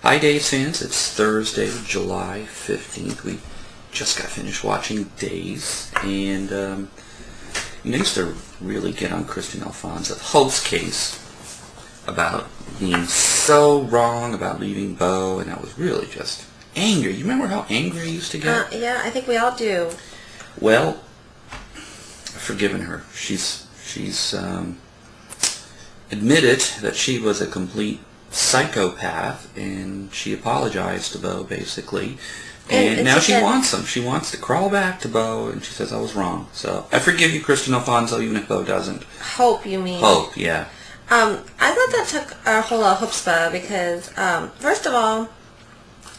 Hi Days fans, it's Thursday, July 15th. We just got finished watching Days, and I used to really get on Kristen Alfonso's Hope's case about being so wrong about leaving Bo, and I was really just angry. You remember how angry I used to get? Yeah, I think we all do. Well, I've forgiven her. She's admitted that she was a complete psychopath, and she apologized to Bo, basically. And now she wants him. She wants to crawl back to Bo, and she says, I was wrong. So I forgive you, Kristen Alfonso, even if Bo doesn't. Hope, you mean? Hope, yeah. I thought that took a whole lot of chutzpah because, first of all,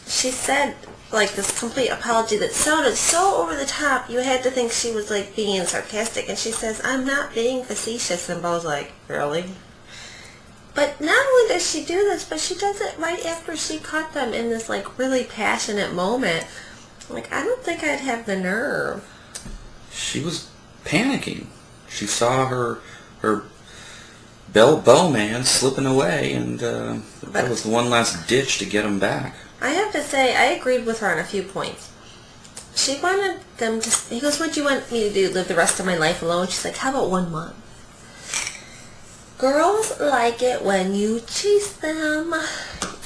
she said, like, this complete apology that sounded so over the top, you had to think she was, like, being sarcastic. And she says, I'm not being facetious. And Bo's like, really? But not only does she do this, but she does it right after she caught them in this, like, really passionate moment. Like, I don't think I'd have the nerve. She was panicking. She saw her Bo man slipping away, and that was the one last ditch to get him back. I have to say, I agreed with her on a few points. She wanted them to... He goes, what do you want me to do, live the rest of my life alone? She's like, how about 1 month? Girls like it when you chase them.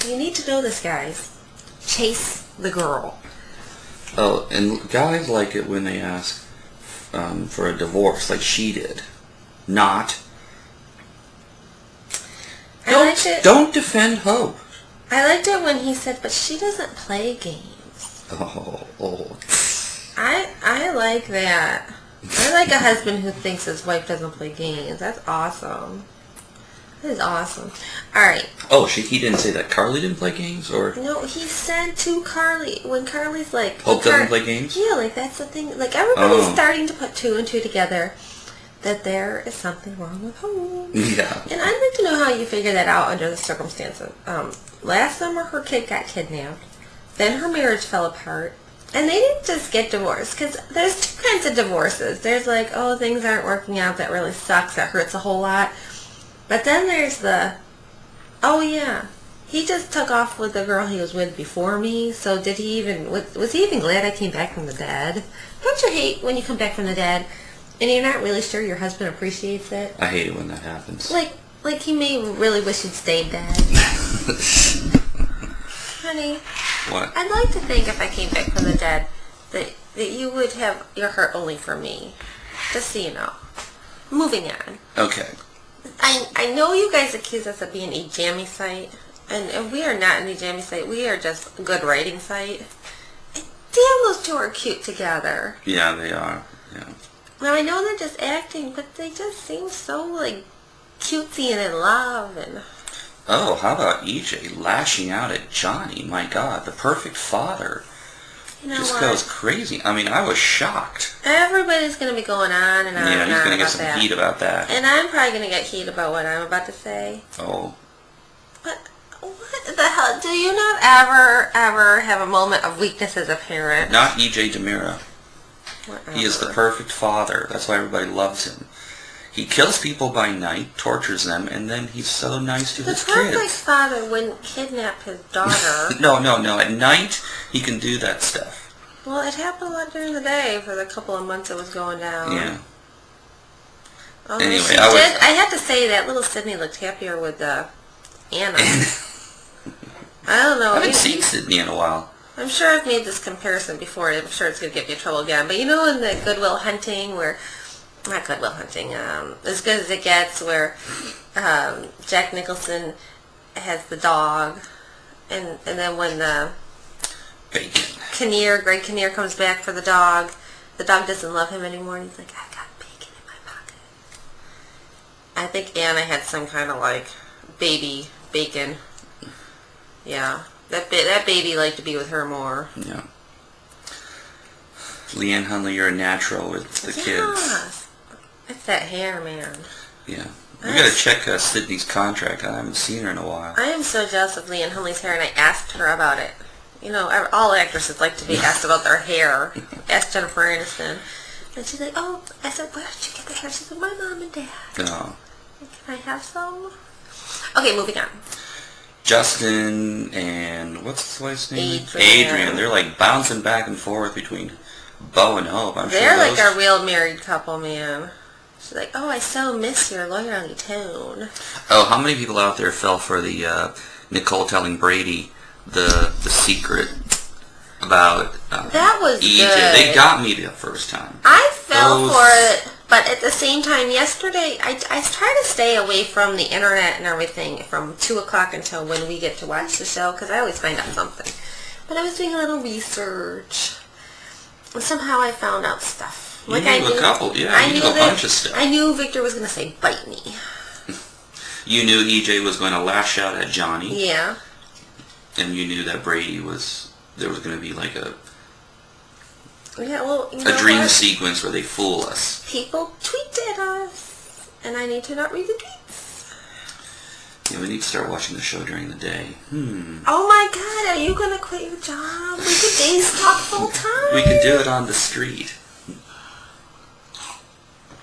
You need to know this, guys. Chase the girl. Oh, and guys like it when they ask for a divorce, like she did. Not. Don't defend Hope. I liked it when he said, but she doesn't play games. Oh. I like that. I like a husband who thinks his wife doesn't play games. That's awesome. That is awesome. Alright. Oh, he didn't say that Carly didn't play games? Or no, he said to Carly, when Carly's like... Hope doesn't play games? Yeah, like that's the thing. Like everybody's starting to put 2 and 2 together. That there is something wrong with Hope. Yeah. And I'd like to know how you figure that out under the circumstances. Last summer her kid got kidnapped. Then her marriage fell apart. And they didn't just get divorced. Because there's 2 kinds of divorces. There's like, oh, things aren't working out. That really sucks. That hurts a whole lot. But then there's the, oh yeah, he just took off with the girl he was with before me. So did he even, was he even glad I came back from the dead? Don't you hate when you come back from the dead and you're not really sure your husband appreciates it? I hate it when that happens. Like he may really wish he'd stayed dead. Honey. What? I'd like to think if I came back from the dead that you would have your heart only for me. Just so you know. Moving on. Okay. I know you guys accuse us of being a jammy site, and we are not a jammy site. We are just a good writing site. And damn, those 2 are cute together. Yeah, they are. Yeah. Now, I know they're just acting, but they just seem so, like, cutesy and in love. And oh, how about EJ lashing out at Johnny? My God, the perfect father. you know Just what? goes crazy. I mean, I was shocked. Everybody's going to be going on and on Yeah, and he's on going to get about some that. heat about that. And I'm probably going to get heat about what I'm about to say. Oh. But what the hell? Do you not ever have a moment of weakness as a parent? Not EJ Demira. Whatever. He is the perfect father. That's why everybody loves him. He kills people by night, tortures them, and then he's so nice to his kids. The perfect father wouldn't kidnap his daughter. No. At night, he can do that stuff. Well, it happened a lot during the day for the couple of months it was going down. Yeah. Anyway, I have to say that little Sydney looked happier with Anna. I don't know. I haven't seen Sydney in a while. I'm sure I've made this comparison before. I'm sure it's going to get me in trouble again. But you know in the Good Will Hunting where... Not Good Will Hunting. As Good as It Gets where Jack Nicholson has the dog. And then when the... Bacon. Greg Kinnear comes back for the dog doesn't love him anymore, and he's like, I've got bacon in my pocket. I think Anna had some kind of, like, baby bacon. Yeah. That baby liked to be with her more. Yeah. Leanne Hunley, you're a natural with the kids. It's that hair, man. Yeah. We gotta check Sydney's contract. I haven't seen her in a while. I am so jealous of Leanne Hunley's hair, and I asked her about it. You know, all actresses like to be asked about their hair. Asked Jennifer Aniston. And she's like, oh, I said, where did you get the hair? She said, my mom and dad. Oh. Can I have some? Okay, moving on. Justin and what's his wife's name? Adrian. They're like bouncing back and forth between Bo and Hope. They're like a real married couple, man. She's like, oh, I so miss your loyalty tone. Oh, how many people out there fell for the Nicole telling Brady the secret about that was EJ? good. They got me the first time. I fell for it, but at the same time, yesterday, I try to stay away from the internet and everything from 2 o'clock until when we get to watch the show, because I always find out something. But I was doing a little research, and somehow I found out stuff. You knew a couple, yeah. You knew a bunch of stuff. I knew Victor was going to say, bite me. You knew EJ was going to lash out at Johnny. Yeah. And you knew that Brady was... There was going to be like a... Yeah, well, you a know dream what? sequence where they fool us. People tweet at us, and I need to not read the tweets. Yeah, we need to start watching the show during the day. Oh my God, are you going to quit your job? We could DaysTalk full time. We could do it on the street.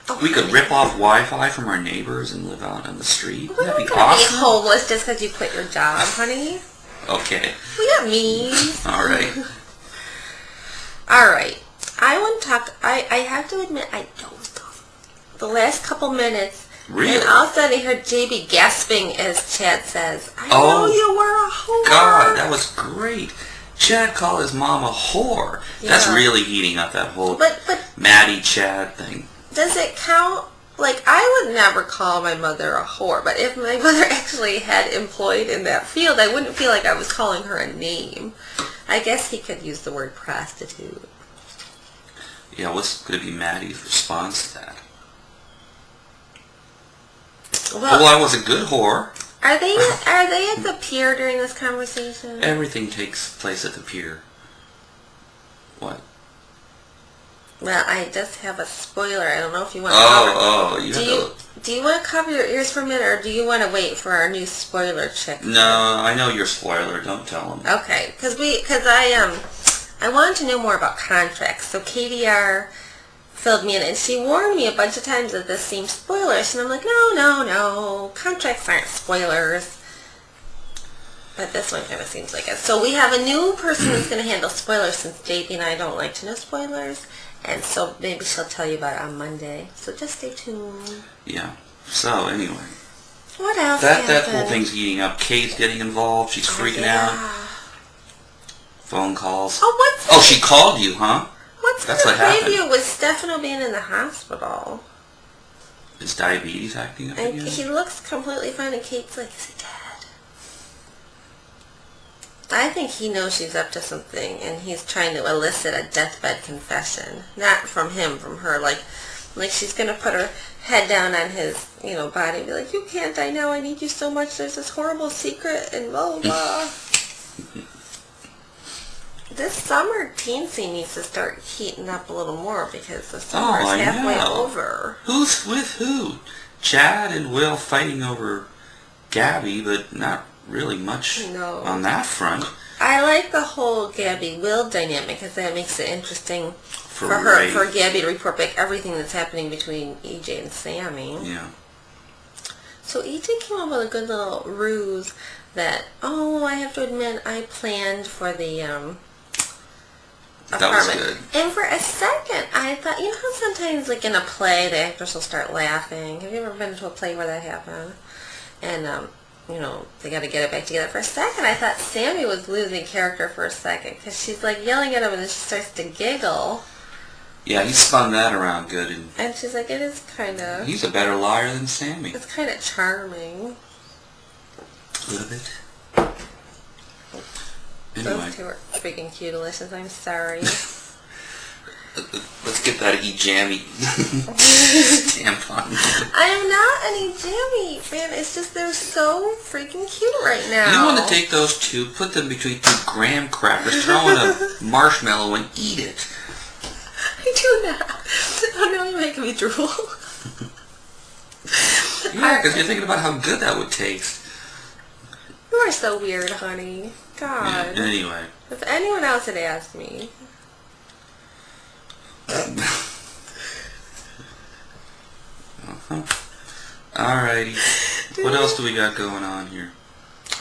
Oh, we could rip off Wi-Fi from our neighbors and live out on the street. We're That'd not be going to awesome. be homeless just because you quit your job, honey. Okay. We got me. All right. All right. I want to talk. I have to admit, I dozed off the last couple minutes. Really? And all of a sudden I heard JB gasping as Chad says, I know you were a whore. God, that was great. Chad called his mom a whore. Yeah. That's really heating up that whole But Maddie Chad thing. does it count? Like, I would never call my mother a whore, but if my mother actually had employed in that field, I wouldn't feel like I was calling her a name. I guess he could use the word prostitute. Yeah, what's going to be Maddie's response to that? Well, I was a good whore. Are they at the pier during this conversation? Everything takes place at the pier. What? Well, I just have a spoiler. I don't know if you want to cover. Do you want to cover your ears for a minute, or do you want to wait for our new spoiler chick? No, I know your spoiler. Don't tell them. Okay, because I wanted to know more about contracts. So KDR filled me in, and she warned me a bunch of times that this seemed spoilers, and I'm like, no, contracts aren't spoilers. But this one kind of seems like it. So we have a new person who's going to handle spoilers, since JP and I don't like to know spoilers. And so maybe she'll tell you about it on Monday. So just stay tuned. Yeah. So anyway. What else That whole thing's heating up. Kate's getting involved. She's freaking out. Phone calls. Oh, she called you, huh? That's what happened. preview with Stefano being in the hospital. Is diabetes acting up And again? he looks completely fine, and Kate's like, is he dead? I think he knows she's up to something, and he's trying to elicit a deathbed confession. Not from him, from her. Like she's going to put her head down on his, body and be like, you can't die now, I need you so much, there's this horrible secret, and blah, blah, blah. This summer teen scene needs to start heating up a little more, because the summer is halfway over. Who's with who? Chad and Will fighting over Gabby, but not really much on that front. I like the whole Gabby-Will dynamic, because that makes it interesting for Gabby to report back everything that's happening between EJ and Sammy. Yeah. So EJ came up with a good little ruse that, I have to admit, I planned for the apartment. That was good. And for a second, I thought, how sometimes, like in a play, the actors will start laughing. Have you ever been to a play where that happened? And, they got to get it back together. For a second, I thought Sammy was losing character for a second, because she's like yelling at him, and then she starts to giggle. Yeah, he spun that around good. And she's like, it is kind of... He's a better liar than Sammy. It's kind of charming. A little bit. Anyway. Those two are freaking cute, delicious. I'm sorry. Let's get that E-Jammy tampon. I am not any jammy, man. It's just they're so freaking cute right now. You want to take those two, put them between two graham crackers, throw in a marshmallow, and eat it. I do not. Oh no, you're making me drool. Yeah, because you're thinking about how good that would taste. You are so weird, honey. God. Yeah, anyway. If anyone else had asked me. Alrighty. What else do we got going on here?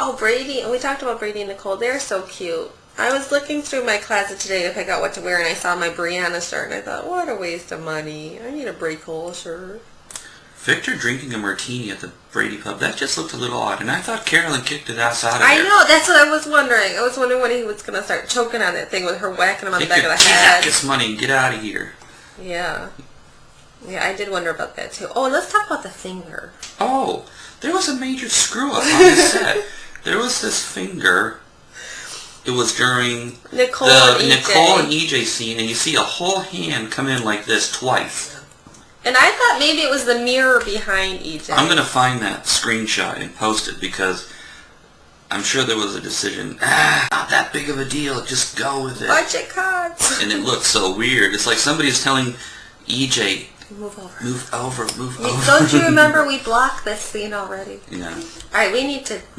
Oh, Brady. We talked about Brady and Nicole. They're so cute. I was looking through my closet today to pick out what to wear, and I saw my Brianna shirt, and I thought, what a waste of money. I need a Bray Cole shirt. Victor drinking a martini at the Brady pub, that just looked a little odd, and I thought Carolyn kicked his ass out of there. I know, that's what I was wondering. I was wondering when he was going to start choking on that thing with her whacking him on the back of the head. Take this money and get out of here. Yeah. Yeah, I did wonder about that, too. Oh, and let's talk about the finger. Oh, there was a major screw-up on the set. There was this finger. It was during Nicole and EJ scene, and you see a whole hand come in like this twice. And I thought maybe it was the mirror behind EJ. I'm going to find that screenshot and post it because I'm sure there was a decision. Not that big of a deal. Just go with it. Budget cuts. And it looked so weird. It's like somebody's telling EJ, move over. Move over, move over. Don't you remember we blocked this scene already? Yeah. All right, we need to